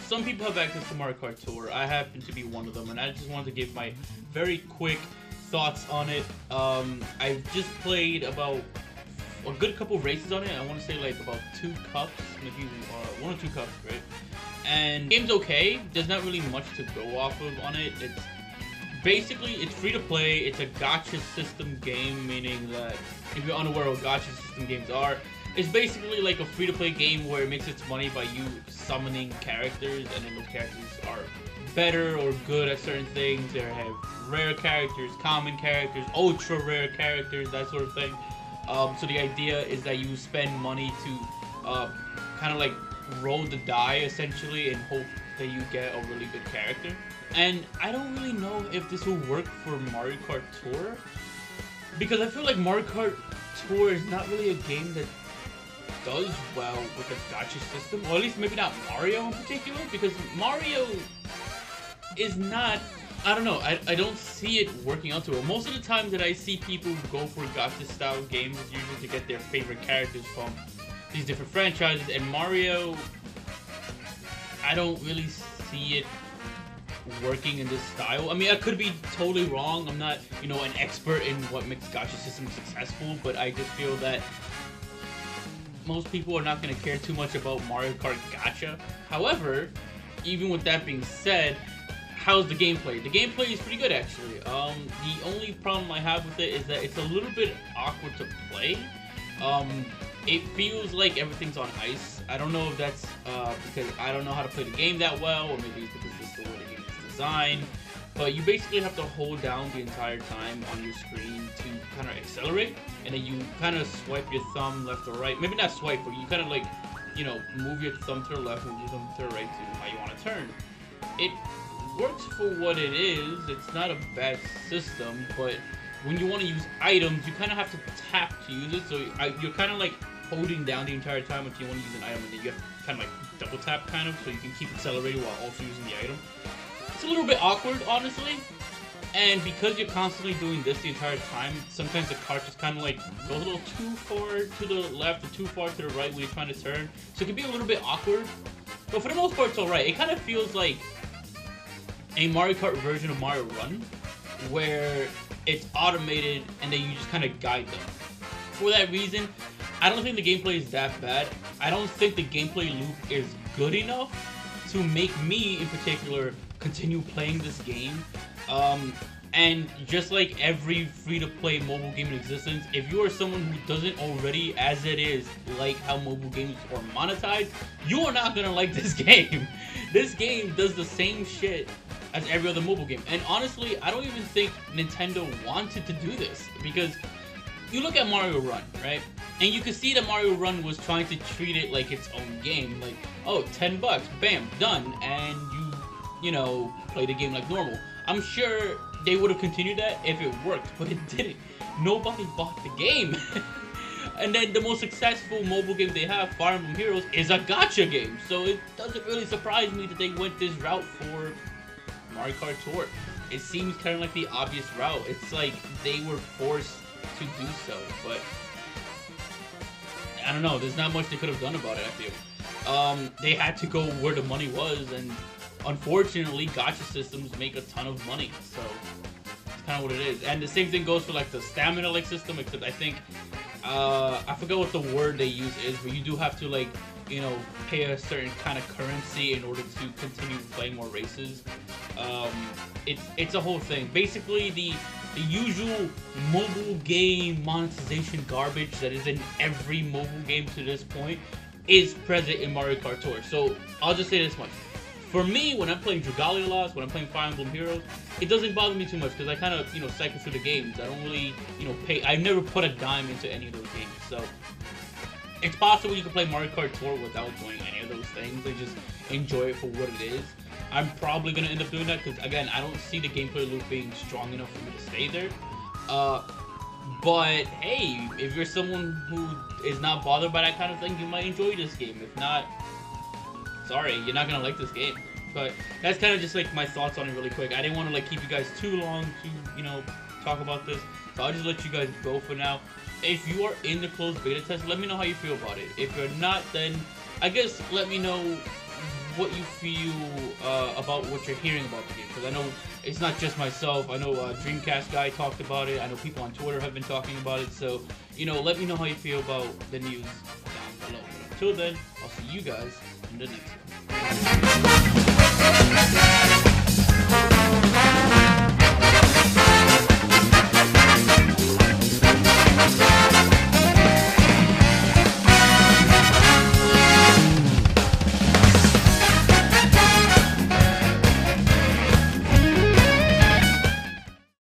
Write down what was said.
some people have access to Mario Kart Tour. I happen to be one of them, and I just wanted to give my very quick thoughts on it. I've just played about a good couple races on it. I want to say like about 2 cups, maybe 1 or 2 cups, right? And the game's okay. There's not really much to go off of on it. It's basically, it's free to play. It's a gacha system game, meaning that if you're unaware of what gacha system games are, it's basically like a free to play game where it makes its money by you summoning characters, and then those characters are better or good at certain things. They have rare characters, common characters, ultra rare characters, that sort of thing. So the idea is that you spend money to kind of like roll the die essentially and hope that you get a really good character. And I don't really know if this will work for Mario Kart Tour, because I feel like Mario Kart Tour is not really a game that does well with a gacha system, or at least maybe not Mario in particular, because Mario is not, I don't know, I don't see it working out too well. Most of the time that I see people go for gacha style games is usually to get their favorite characters from these different franchises, and Mario, I don't really see it working in this style. I mean, I could be totally wrong. I'm not, you know, an expert in what makes gacha systems successful, but I just feel that most people are not going to care too much about Mario Kart Gacha. However, even with that being said, how's the gameplay? The gameplay is pretty good, actually. The only problem I have with it is that it's a little bit awkward to play. It feels like everything's on ice. I don't know if that's because I don't know how to play the game that well, or maybe it's because it's the way the game is designed. But you basically have to hold down the entire time on your screen to kind of accelerate, and then you kind of swipe your thumb left or right. Maybe not swipe, but you kind of like, you know, move your thumb to the left, move your thumb to the right to how you want to turn. It works for what it is. It's not a bad system, but when you want to use items, you kind of have to tap to use it. So you're kind of like holding down the entire time until you want to use an item, and then you have to kind of like double tap kind of, so you can keep accelerating while also using the item. It's a little bit awkward, honestly, and because you're constantly doing this the entire time, sometimes the cart just kind of like goes a little too far to the left or too far to the right when you're trying to turn, so it can be a little bit awkward, but for the most part it's alright. It kind of feels like a Mario Kart version of Mario Run, where it's automated and then you just kind of guide them. For that reason, I don't think the gameplay is that bad. I don't think the gameplay loop is good enough to make me, in particular, continue playing this game. And just like every free-to-play mobile game in existence, if you are someone who doesn't already, as it is, like how mobile games are monetized, you are not gonna like this game. This game does the same shit as every other mobile game. And honestly, I don't even think Nintendo wanted to do this, because you look at Mario Run, right? And you can see that Mario Run was trying to treat it like its own game. Like, oh, $10, bam, done. And you know, play the game like normal. I'm sure they would have continued that if it worked, but it didn't. Nobody bought the game. And then the most successful mobile game they have, Fire Emblem Heroes, is a gacha game. So it doesn't really surprise me that they went this route for Mario Kart Tour. It seems kind of like the obvious route. It's like they were forced to do so, but I don't know. There's not much they could have done about it, I feel. They had to go where the money was, and unfortunately, gacha systems make a ton of money, so it's kind of what it is. And the same thing goes for like the stamina-like system, except I think, I forgot what the word they use is, but you do have to, like, you know, pay a certain kind of currency in order to continue playing more races. It's a whole thing. Basically, the usual mobile game monetization garbage that is in every mobile game to this point is present in Mario Kart Tour. So I'll just say this much. For me, when I'm playing Dragalia Lost, when I'm playing Fire Emblem Heroes, it doesn't bother me too much because I kind of, you know, cycle through the games. I don't really, you know, pay. I never put a dime into any of those games. So it's possible you can play Mario Kart Tour without doing any of those things and just enjoy it for what it is. I'm probably going to end up doing that because, again, I don't see the gameplay loop being strong enough for me to stay there. But, hey, if you're someone who is not bothered by that kind of thing, you might enjoy this game. If not, sorry, you're not going to like this game. But that's kind of just, like, my thoughts on it really quick. I didn't want to, like, keep you guys too long to, you know, talk about this. So I'll just let you guys go for now. If you are in the closed beta test, let me know how you feel about it. If you're not, then I guess let me know what you feel about what you're hearing about the game, because I know it's not just myself. I know Dreamcast guy talked about it. I know people on Twitter have been talking about it. So, you know, let me know how you feel about the news down below. But until then, I'll see you guys in the next one.